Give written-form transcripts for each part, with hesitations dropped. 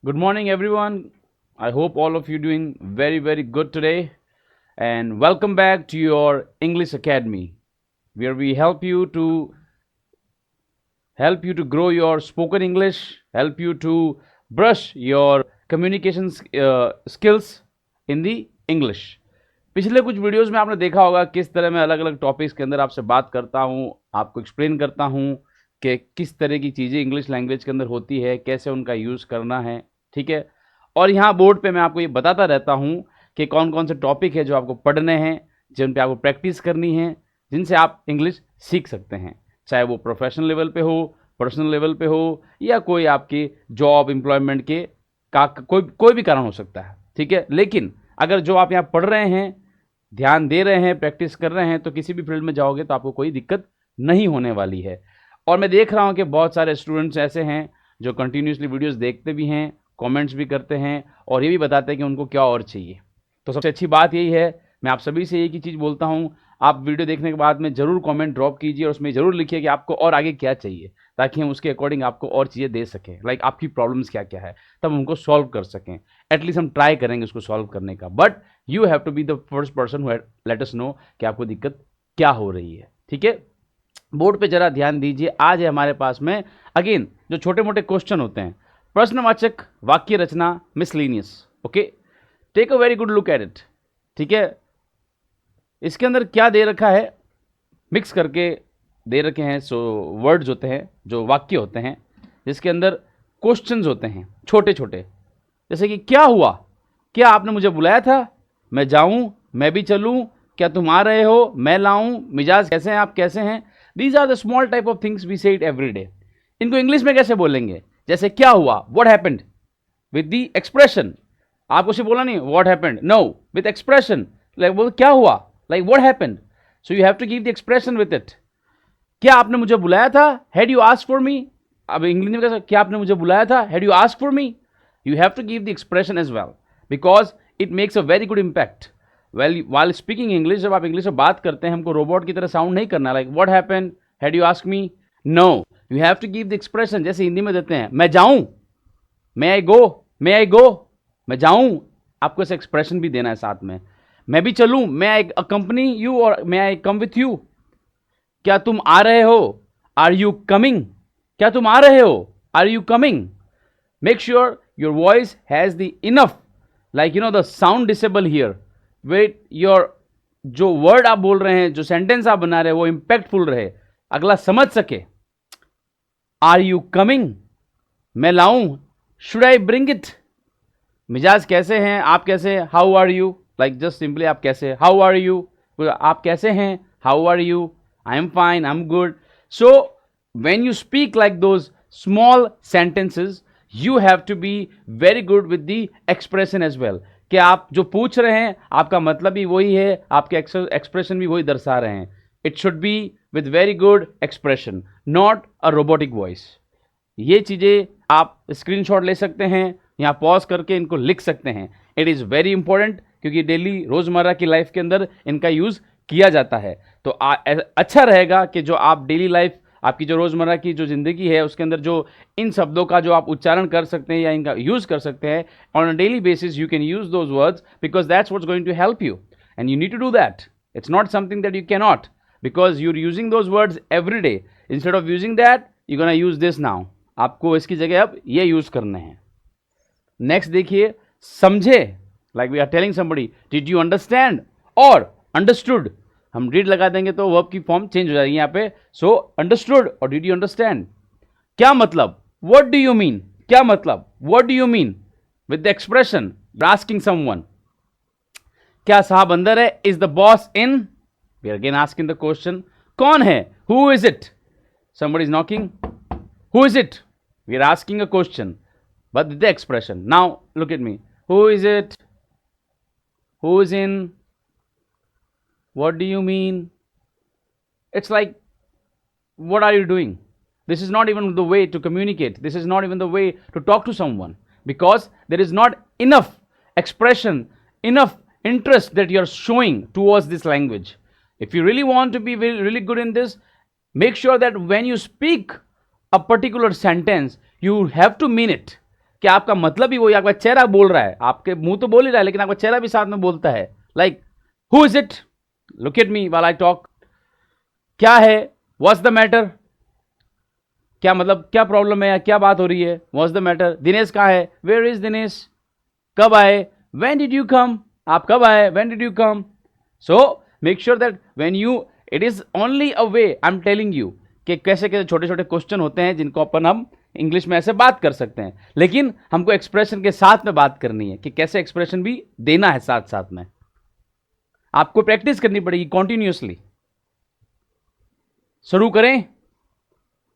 Good morning, everyone. I hope all of you doing very good today. And welcome back to your English Academy, where we help you to grow your spoken English, help you to brush your communication skills in the English. पिछले कुछ videos में आपने देखा होगा किस तरह मैं अलग अलग टॉपिक्स के अंदर आपसे बात करता हूं, आपको एक्सप्लेन करता हूं कि किस तरह की चीज़ें इंग्लिश लैंग्वेज के अंदर होती है, कैसे उनका यूज़ करना है, ठीक है। और यहाँ बोर्ड पे मैं आपको ये बताता रहता हूँ कि कौन कौन से टॉपिक है जो आपको पढ़ने हैं, जिन पे आपको प्रैक्टिस करनी है, जिनसे आप इंग्लिश सीख सकते हैं, चाहे वो प्रोफेशनल लेवल पे हो, पर्सनल लेवल पे हो, या कोई आपकी जॉब एम्प्लॉयमेंट के का कोई भी कारण हो सकता है, ठीक है। लेकिन अगर जो आप यहाँ पढ़ रहे हैं, ध्यान दे रहे हैं, प्रैक्टिस कर रहे हैं, तो किसी भी फील्ड में जाओगे तो आपको कोई दिक्कत नहीं होने वाली है। और मैं देख रहा हूँ कि बहुत सारे स्टूडेंट्स ऐसे हैं जो कंटिन्यूसली वीडियोस देखते भी हैं, कमेंट्स भी करते हैं और ये भी बताते हैं कि उनको क्या और चाहिए। तो सबसे अच्छी बात यही है, मैं आप सभी से एक ही चीज़ बोलता हूँ, आप वीडियो देखने के बाद में ज़रूर कमेंट ड्रॉप कीजिए और उसमें ज़रूर लिखिए कि आपको और आगे क्या चाहिए, ताकि हम उसके अकॉर्डिंग आपको और चीज़ें दे सकें। लाइक आपकी प्रॉब्लम्स क्या क्या है, तब उनको सॉल्व कर सकें। एटलीस्ट हम ट्राई करेंगे उसको सॉल्व करने का, but you have to be the first person who let us know कि आपको दिक्कत क्या हो रही है, ठीक है। बोर्ड पे जरा ध्यान दीजिए। आज है हमारे पास में अगेन जो छोटे मोटे क्वेश्चन होते हैं, प्रश्नवाचक वाक्य रचना, miscellaneous. Okay, take a very good look at it, ठीक है। इसके अंदर क्या दे रखा है, मिक्स करके दे रखे हैं। सो वर्ड्स होते हैं, जो वाक्य होते हैं, जिसके अंदर क्वेश्चंस होते हैं छोटे छोटे, जैसे कि क्या हुआ, क्या आपने मुझे बुलाया था, मैं जाऊं, मैं भी चलूं, क्या तुम आ रहे हो, मैं लाऊं, मिजाज कैसे हैं, आप कैसे हैं। These are the small type of things we say it every day. इनको इंग्लिश में कैसे बोलेंगे, जैसे क्या हुआ, what happened, with the expression. आपको सिर्फ बोला नहीं what happened, no, with expression. Like वो क्या हुआ, like what happened, so you have to give the expression with it. क्या आपने मुझे बुलाया था, had you asked for me. अब इंग्लिश में कैसे, क्या आपने मुझे बुलाया था, had you asked for me. You have to give the expression as well, because it makes a very good impact while speaking English. जब आप इंग्लिश में बात करते हैं, हमको रोबोट की तरह साउंड नहीं करना, like what happened, had you asked me, no, you have to give the expression. जैसे हिंदी में देते हैं, मैं जाऊं, मे आई गो, मे आई गो, मैं जाऊं, आपको ऐसे एक्सप्रेशन भी देना है साथ में। मैं भी चलूं, मे आई अकम्पनी यू, और मे आई कम विथ यू। क्या तुम आ रहे हो, आर यू कमिंग, क्या तुम आ रहे हो, are you coming. Make sure your voice has the enough, like the sound disable here, wait your जो वर्ड आप बोल रहे हैं, जो सेंटेंस आप बना रहे हैं, वो इंपैक्टफुल रहे, अगला समझ सके। आर यू कमिंग, मैं लाऊं, शुड आई ब्रिंग इट। मिजाज कैसे हैं, आप कैसे, how are you, like just simply आप कैसे, हाउ आर यू, आप कैसे हैं, how are you, I am fine, I am good. So when you speak like those small sentences, you have to be very good with the expression as well, कि आप जो पूछ रहे हैं आपका मतलब भी वही है, आपके एक्सप्रेशन भी वही दर्शा रहे हैं। It should be with very good expression, not a robotic voice. ये चीज़ें आप स्क्रीनशॉट ले सकते हैं, यहाँ पॉज करके इनको लिख सकते हैं। इट इज़ वेरी इंपॉर्टेंट, क्योंकि डेली रोज़मर्रा की लाइफ के अंदर इनका यूज़ किया जाता है। तो अच्छा रहेगा कि जो आप डेली लाइफ, आपकी जो रोज़मर्रा की जो ज़िंदगी है, उसके अंदर जो इन शब्दों का जो आप उच्चारण कर सकते हैं या इनका यूज़ कर सकते हैं on a daily basis, you can use those words, because that's what's going to help you and you need to do that. It's not something that you can not, because you are using those words every day. Instead of using that, you gonna use this now. आपको इसकी जगह अब ये use करने हैं। Next देखिए, समझे, like we are telling somebody, did you understand और अंडरस्टूड। हम डिड लगा देंगे तो वर्ब की फॉर्म चेंज हो जाएगी यहाँ पे। सो अंडरस्टूड और डिड यू अंडरस्टैंड। क्या मतलब, व्हाट डू यू मीन, क्या मतलब, what do you mean, with the expression asking someone. क्या साहब अंदर है, is the boss in, we are again asking the question. कौन है, who is it, somebody is knocking, who is it, we are asking a question but with the expression. Now look at me, who is it, who is in, what do you mean. It's like, what are you doing. This is not even the way to communicate, this is not even the way to talk to someone, because there is not enough expression, enough interest that you are showing towards this language. If you really want to be really good in this, make sure that when you speak a particular sentence, you have to mean it. कि आपका मतलब ही वही, आपका चेहरा बोल रहा है, आपके मुंह तो बोल ही रहा है लेकिन आपका चेहरा भी साथ में बोलता है. Like who is it, look at me while I talk. क्या है, व्हाट्स द मैटर, क्या मतलब क्या प्रॉब्लम है या क्या बात हो रही है, व्हाट्स द मैटर. दिनेश कहाँ है, वेयर इज दिनेश, कब आए, व्हेन डिड यू कम, आप कब आए, when did you come. So make sure that when you, it is only a way, I am telling you कि कैसे कैसे छोटे छोटे क्वेश्चन होते हैं जिनको अपन हम इंग्लिश में ऐसे बात कर सकते हैं, लेकिन हमको एक्सप्रेशन के साथ में बात करनी है कि कैसे एक्सप्रेशन भी देना है साथ साथ में. आपको प्रैक्टिस करनी पड़ेगी कॉन्टिन्यूसली. शुरू करें.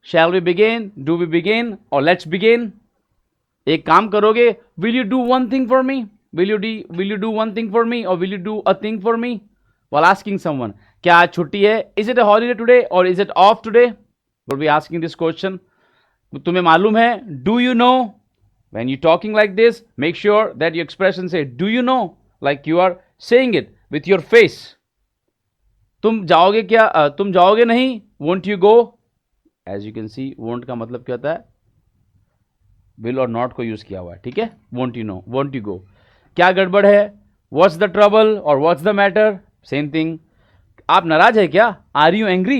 Shall we begin, do we begin और लेट्स बिगेन. एक काम करोगे, will you do one thing for me, will you do one thing for me और will you do a thing for me while asking someone. क्या आज छुट्टी है, is it a holiday today और is it off today, will be asking this question. तुम्हें मालूम है, do you know. When you talking like this, make sure that your expression से do you know, like you are saying it with your face. तुम जाओगे क्या, तुम जाओगे नहीं, won't you go. As you can see, won't का मतलब क्या होता है, विल और नॉट को यूज किया हुआ है, ठीक है. Won't you know, won't you go. क्या गड़बड़ है, व्हाट्स द ट्रबल और what's the matter, same thing. आप नाराज है क्या, are you angry.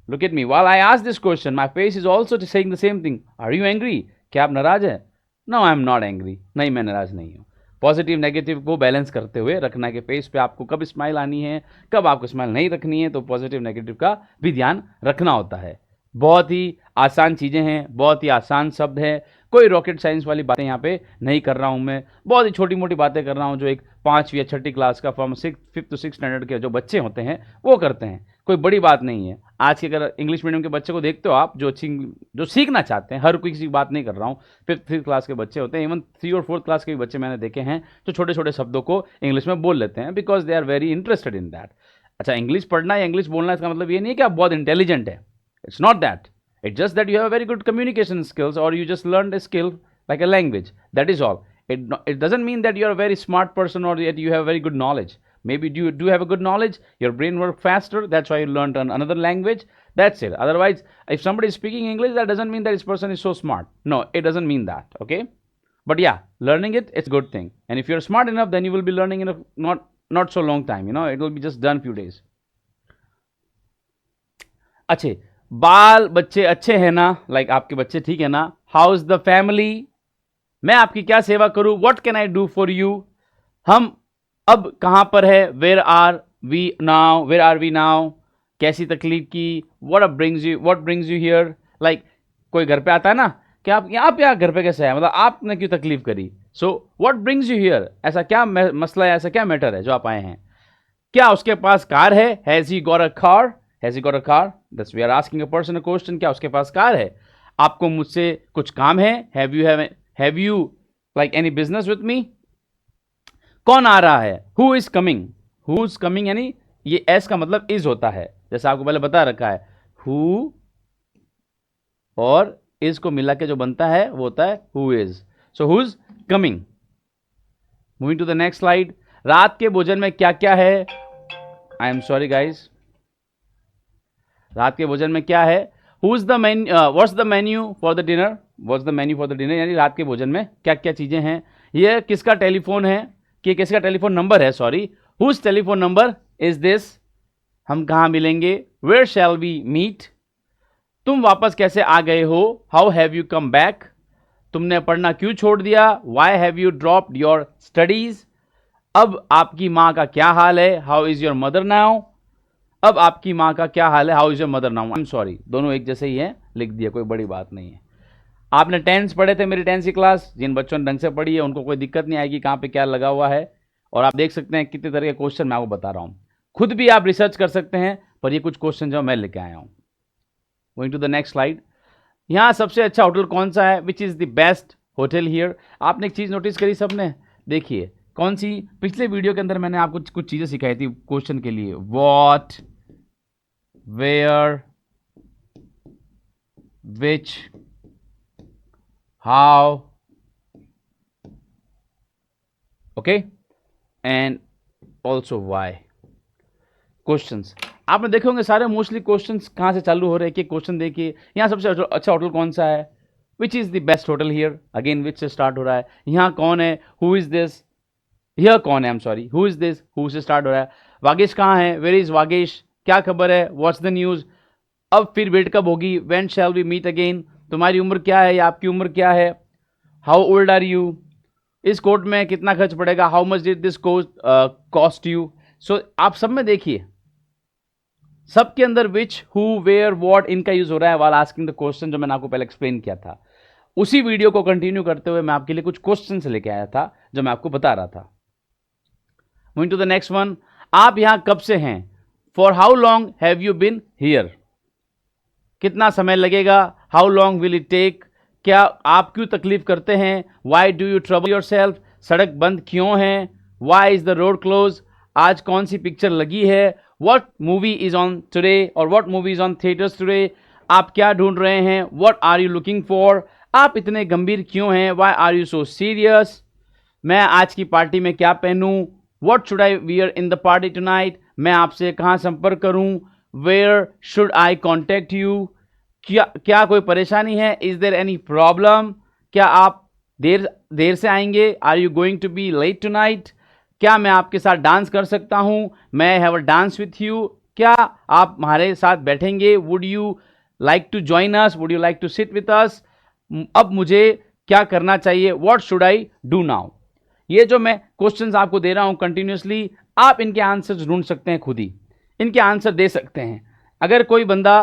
Look at me while I ask this question, my face is also saying the same thing. Are you angry, क्या आप नाराज है. No I am not angry, नहीं मैं नाराज नहीं हूं. पॉजिटिव नेगेटिव को बैलेंस करते हुए रखना है कि फेस पे आपको कब स्माइल आनी है, कब आपको स्माइल नहीं रखनी है, तो पॉजिटिव नेगेटिव का भी ध्यान रखना होता है. बहुत ही आसान चीज़ें हैं, बहुत ही आसान शब्द हैं, कोई रॉकेट साइंस वाली बातें यहाँ पे नहीं कर रहा हूँ मैं, बहुत ही छोटी मोटी बातें कर रहा हूँ जो एक 5वीं या 6ठी क्लास का from 5th to 6th standard के जो बच्चे होते हैं वो करते हैं. कोई बड़ी बात नहीं है. आज के अगर इंग्लिश मीडियम के बच्चे को देखते हो आप, जो सीखना चाहते हैं, हर कोई किसी बात नहीं कर रहा हूँ, 5th क्लास के बच्चे होते हैं, इवन 3 और 4th क्लास के भी बच्चे मैंने देखे हैं जो छोटे छोटे शब्दों को इंग्लिश में बोल लेते हैं, because they are very interested in that. अच्छा, इंग्लिश पढ़ना या इंग्लिश बोलना इसका मतलब ये नहीं है कि आप बहुत इंटेलिजेंट है. It's not that. It's just that you have a very good communication skills or you just learned a skill like a language. That is all. It doesn't mean that you are a very smart person or that you have very good knowledge. Maybe you do have a good knowledge, your brain works faster, that's why you learned another language. That's it. Otherwise, if somebody is speaking English, that doesn't mean that this person is so smart. No, it doesn't mean that. Okay? But yeah, learning it's a good thing. And if you're smart enough, then you will be learning in a not so long time. You know, it will be just done few days. अच्छे बाल बच्चे अच्छे हैं ना, like आपके बच्चे ठीक है ना. हाउ इज द फैमिली, मैं आपकी क्या सेवा करूं, what can I do for you. हम अब कहां पर है, वेयर आर वी नाउ, कैसी तकलीफ की, what brings you here. Like कोई घर पे आता है ना कि आप यहाँ पे घर पे कैसे है, मतलब आपने क्यों तकलीफ करी. So what brings you here, ऐसा क्या मसला है, ऐसा क्या मैटर है जो आप आए हैं. क्या उसके पास कार है, has he got a car, has he got a car. That's we are asking a person a question, क्या उसके पास कार है. आपको मुझसे कुछ काम है, have you like any business with me. कौन आ रहा है, हु इज कमिंग, यानी ये एस का मतलब इज होता है, जैसे आपको पहले बता रखा है. हु और इज को मिला के जो बनता है वो होता है who is. So who is coming. Moving to the next slide. रात के भोजन में क्या क्या है, आई एम सॉरी गाइज, रात के भोजन में क्या है. What's the menu for the dinner, यानी रात के भोजन में क्या क्या चीजें हैं. ये किसका टेलीफोन है, कि किसका टेलीफोन नंबर है, sorry, whose telephone number is this. हम कहाँ मिलेंगे, वेयर शैल वी मीट. तुम वापस कैसे आ गए हो, how have you come back. तुमने पढ़ना क्यों छोड़ दिया, why have you dropped your studies. अब आपकी माँ का क्या हाल है, how is your mother now. अब आपकी माँ का क्या हाल है, how is your mother now. I am sorry, दोनों एक जैसे ही हैं, लिख दिया, कोई बड़ी बात नहीं है. आपने टेंस पढ़े थे मेरी 10th की क्लास, जिन बच्चों ने ढंग से पढ़ी है उनको कोई दिक्कत नहीं आएगी कहाँ पे क्या लगा हुआ है. और आप देख सकते हैं कितने तरह के क्वेश्चन मैं आपको बता रहा हूँ, खुद भी आप रिसर्च कर सकते हैं, पर ये कुछ क्वेश्चन जो मैं लेके आया हूँ. Going to the next slide. यहाँ सबसे अच्छा होटल कौन सा है, which is the best hotel here. आपने एक चीज़ नोटिस करी सबने, देखिए कौन सी, पिछले वीडियो के अंदर मैंने आपको कुछ चीज़ें सिखाई थी क्वेश्चन के लिए. What, where, which, how, okay, and also why. Questions आपने देखे होंगे सारे मोस्टली क्वेश्चंस कहाँ से चालू हो रहे हैं, कि क्वेश्चन देखिए यहाँ सबसे अच्छा होटल कौन सा है, which is the best hotel here, again which से स्टार्ट हो रहा है, यहाँ कौन है, हु इज दिस, यह कौन है, I am sorry, who is this, who से स्टार्ट हो रहा है, वागेश कहाँ है, वेर इज वागेश, क्या खबर है, व्हाट्स द न्यूज, अब फिर भेंट कब होगी, when shall we meet again, तुम्हारी उम्र क्या है या आपकी उम्र क्या है, हाउ ओल्ड आर यू, इस कोट में कितना खर्च पड़ेगा, how much did this cost you. So आप सब में देखिए, सबके अंदर विच, हु, वेयर, व्हाट, इनका यूज हो रहा है व्हाइल आस्किंग द क्वेश्चन, जो मैंने आपको पहले एक्सप्लेन किया था। उसी वीडियो को कंटिन्यू करते हुए मैं आपके लिए कुछ क्वेश्चन लेके आया था जो मैं आपको बता रहा था। Moving to the next one, आप यहां कब से हैं, for how long have you been here, कितना समय लगेगा, how long will it take, क्या आप क्यों तकलीफ करते हैं, why do you trouble yourself, सड़क बंद क्यों है, why is the road close, आज कौन सी पिक्चर लगी है, what movie is on today और what movie is on theatres today, आप क्या ढूंढ रहे हैं, what are you looking for, आप इतने गंभीर क्यों हैं, why are you so serious, मैं आज की पार्टी में क्या पहनूं, what should I wear in the party tonight, मैं आपसे कहाँ संपर्क करूं, where should I contact you, क्या कोई परेशानी है, इज देयर एनी प्रॉब्लम, क्या आप देर से आएंगे, are you going to be late tonight, क्या मैं आपके साथ डांस कर सकता हूं, मैं have a dance with you, क्या आप हमारे साथ बैठेंगे, would you like to join us, would you like to sit with us, अब मुझे क्या करना चाहिए, what should I do now. ये जो मैं क्वेश्चंस आपको दे रहा हूं कंटिन्यूसली, आप इनके आंसर्स ढूंढ सकते हैं, खुद ही इनके आंसर दे सकते हैं। अगर कोई बंदा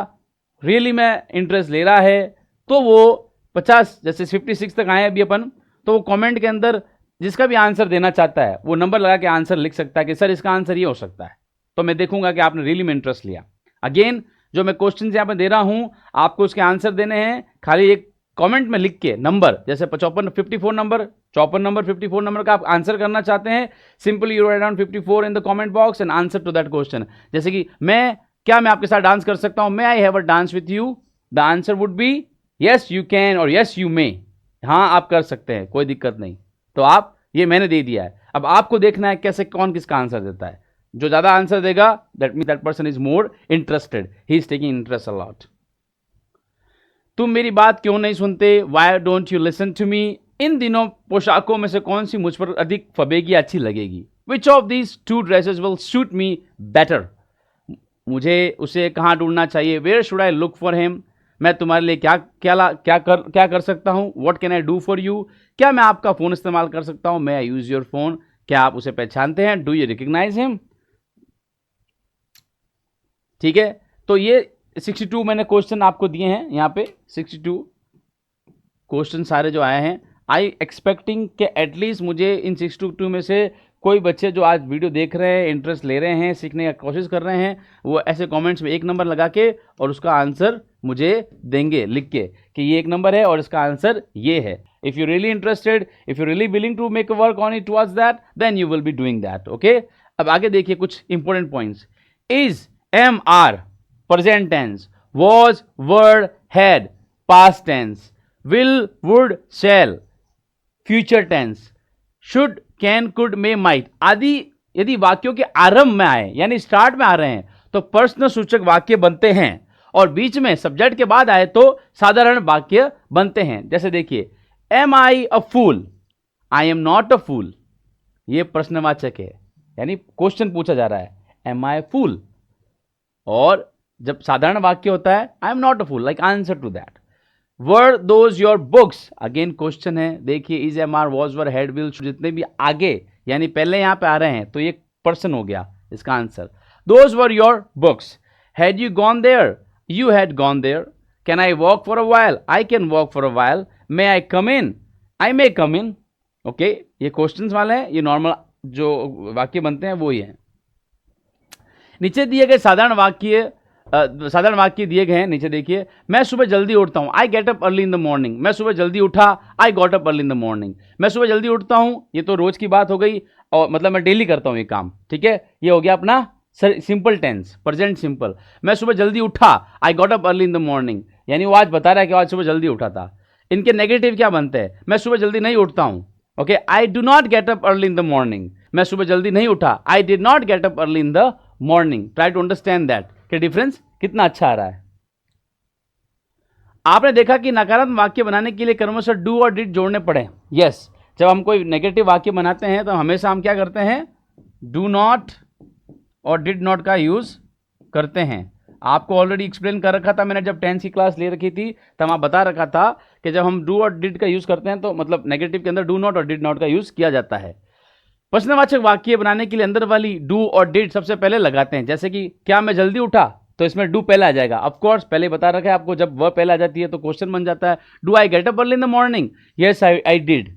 रियली में इंटरेस्ट ले रहा है तो वो 50 जैसे 56 तक आए अभी अपन, तो वो कमेंट के अंदर जिसका भी आंसर देना चाहता है वो नंबर लगा के आंसर लिख सकता है कि सर इसका आंसर ये हो सकता है, तो मैं देखूंगा कि आपने रियली में इंटरेस्ट लिया। अगेन जो मैं क्वेश्चन यहाँ पर दे रहा हूं आपको उसके आंसर देने हैं, खाली एक कमेंट में लिख के नंबर, जैसे 54 नंबर 54 नंबर का आप आंसर करना चाहते हैं, simply you write down 54 in the comment box and answer to that question. जैसे कि क्या मैं आपके साथ डांस कर सकता हूं, may I have a dance with you, the answer would be yes you can और यस यू मे, हाँ आप कर सकते हैं, कोई दिक्कत नहीं। तो आप ये मैंने दे दिया है, अब आपको देखना है कैसे कौन किसका आंसर देता है, जो ज्यादा आंसर देगा that mean that person is more interested, he is taking interest a lot. तुम मेरी बात क्यों नहीं सुनते, why don't you listen to me, इन दिनों पोशाकों में से कौन सी मुझ पर अधिक फबेगी, अच्छी लगेगी, which of these 2 dresses will suit me better, मुझे उसे कहाँ ढूंढना चाहिए, where should I look for him, मैं तुम्हारे लिए क्या कर सकता हूँ, what can I do for you, क्या मैं आपका फोन इस्तेमाल कर सकता हूँ, may I use your phone, क्या आप उसे पहचानते हैं, डू यू रिकग्नाइज हिम। ठीक है, तो ये 62 मैंने क्वेश्चन आपको दिए हैं, यहाँ पे 62 क्वेश्चन सारे जो आए हैं, आई एक्सपेक्टिंग कि एटलीस्ट मुझे इन 62 में से कोई बच्चे जो आज वीडियो देख रहे हैं, इंटरेस्ट ले रहे हैं, सीखने की कोशिश कर रहे हैं, वो ऐसे कमेंट्स में 1 नंबर लगा के और उसका आंसर मुझे देंगे लिख के कि ये 1 नंबर है और इसका आंसर ये है। If you really interested, if you really willing to make work on it towards that, then you will be doing that. Okay, अब आगे देखिए कुछ important points. Is am are present tense, was, were, had past tense, will, would, shall future tense, should, can, could, may, might आदि यदि वाक्यों के आरंभ में आए यानी स्टार्ट में आ रहे हैं तो प्रश्न सूचक वाक्य बनते हैं, और बीच में सब्जेक्ट के बाद आए तो साधारण वाक्य बनते हैं। जैसे देखिए, am I a fool, I am not a fool, ये प्रश्नवाचक है यानी क्वेश्चन पूछा जा रहा है, एम आई फूल, और जब साधारण वाक्य होता है I am not a fool, like answer to that. Were those your books, again question है, देखिए is, am, are, was, were, had, will, जितने भी आगे यानी पहले यहां पे आ रहे हैं तो ये पर्सन हो गया इसका आंसर। Those were your books, had you gone there, you had gone there, can I walk for a while, I can walk for a while, may I come in, I may come in. Okay, ये questions वाले हैं, ये normal जो वाक्य बनते हैं वो ही है। नीचे दिए गए साधारण वाक्य दिए गए हैं, नीचे देखिए, मैं सुबह जल्दी उठता हूं, I get up early in the morning, मैं सुबह जल्दी उठा, I got up early in the morning, मैं सुबह जल्दी उठता हूं, ये तो रोज की बात हो गई और मतलब मैं डेली करता हूं ये काम, ठीक है, ये हो गया अपना सिंपल टेंस, प्रेजेंट सिंपल। मैं सुबह जल्दी उठा, I got up early in the morning, यानी वो आज बता रहा है कि आज सुबह जल्दी उठा था। इनके नेगेटिव क्या बनते हैं, मैं सुबह जल्दी नहीं उठता हूं, okay, I do not get up early in the morning, मैं सुबह जल्दी नहीं उठा, I did not get up early in the morning. Try to understand that कि डिफरेंस कितना अच्छा आ रहा है। आपने देखा कि नकारात्मक वाक्य बनाने के लिए कर्मों से डू और डिड जोड़ने पड़े। यस, जब हम कोई नेगेटिव वाक्य बनाते हैं तो हमेशा हम क्या करते हैं, डू नॉट और डिड नॉट का यूज करते हैं। आपको ऑलरेडी एक्सप्लेन कर रखा था मैंने, जब 10th की क्लास ले रखी थी तब वहाँ बता रखा था कि जब हम डू और डिड का यूज करते हैं तो मतलब नेगेटिव के अंदर डू नॉट और डिड नॉट का यूज किया जाता है। प्रश्नवाचक वाक्य बनाने के लिए अंदर वाली डू और डिड सबसे पहले लगाते हैं। जैसे कि क्या मैं जल्दी उठा, तो इसमें डू पहले आ जाएगा। ऑफ कोर्स पहले बता रखा है आपको, जब वह पहले आ जाती है तो क्वेश्चन बन जाता है। Do I get up early in the morning, yes I did.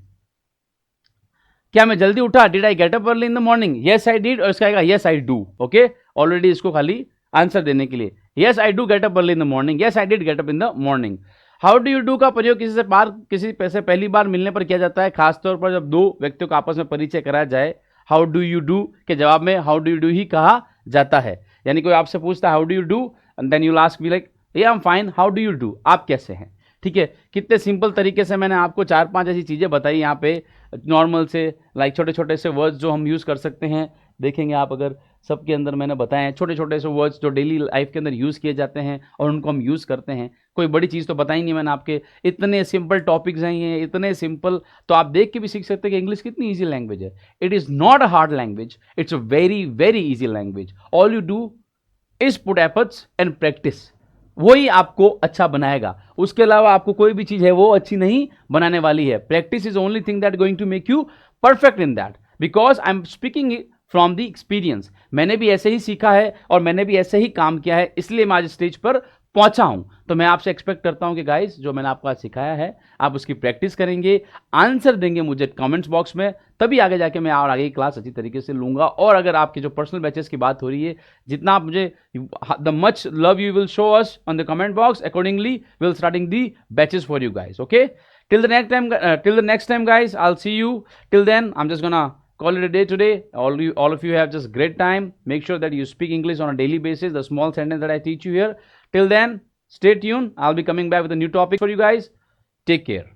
क्या मैं जल्दी उठा, did I get up early in the morning, yes I did. और इसका आएगा yes I do. Okay, already इसको खाली आंसर देने के लिए, yes I do get up early in the morning, yes I did get up in the morning. How do you do का प्रयोग किसी से पहली बार मिलने पर किया जाता है, खासतौर पर जब दो व्यक्तियों का आपस में परिचय कराया जाए। हाउ डू यू डू के जवाब में हाउ डू यू डू ही कहा जाता है। यानी कोई आपसे पूछता है how do you do, and then you ask me like ये I am fine, how do you do, आप कैसे हैं। ठीक है, कितने सिंपल तरीके से मैंने आपको 4-5 ऐसी चीज़ें बताई यहाँ पे, नॉर्मल से लाइक छोटे छोटे से वर्ड्स जो हम यूज़ कर सकते हैं। देखेंगे आप, अगर सबके अंदर मैंने बताए हैं छोटे छोटे से वर्ड्स जो डेली लाइफ के अंदर यूज़ किए जाते हैं और उनको हम यूज़ करते हैं। कोई बड़ी चीज़ तो बताई नहीं मैंने आपके, इतने सिंपल टॉपिक्स हैं ये, इतने सिंपल, तो आप देख के भी सीख सकते हैं कि इंग्लिश कितनी ईजी लैंग्वेज है। It is not a hard language, it's a very very easy language. All you do is put efforts and practice, वही आपको अच्छा बनाएगा। उसके अलावा आपको कोई भी चीज़ है वो अच्छी नहीं बनाने वाली है। Practice is only thing that going to make you perfect in that, because I am speaking from the experience. मैंने भी ऐसे ही सीखा है और मैंने भी ऐसे ही काम किया है, इसलिए मैं आज स्टेज पर पहुंचा हूं। तो मैं आपसे एक्सपेक्ट करता हूं कि गाइस जो मैंने आपको आज सिखाया है आप उसकी प्रैक्टिस करेंगे, आंसर देंगे मुझे कमेंट्स बॉक्स में, तभी आगे जाके मैं और आगे की क्लास अच्छी तरीके से लूंगा। और अगर आपके जो पर्सनल बैचेस की बात हो रही है, जितना आप मुझे the much love you will show us on the comment box, accordingly will starting the batches for you guys. Okay, till the next time guys, I'll see you. Till then I'm just gonna call it a day today. All of you have just great time. Make sure that you speak English on a daily basis, the small sentence that I teach you here. Till then, stay tuned. I'll be coming back with a new topic for you guys. Take care.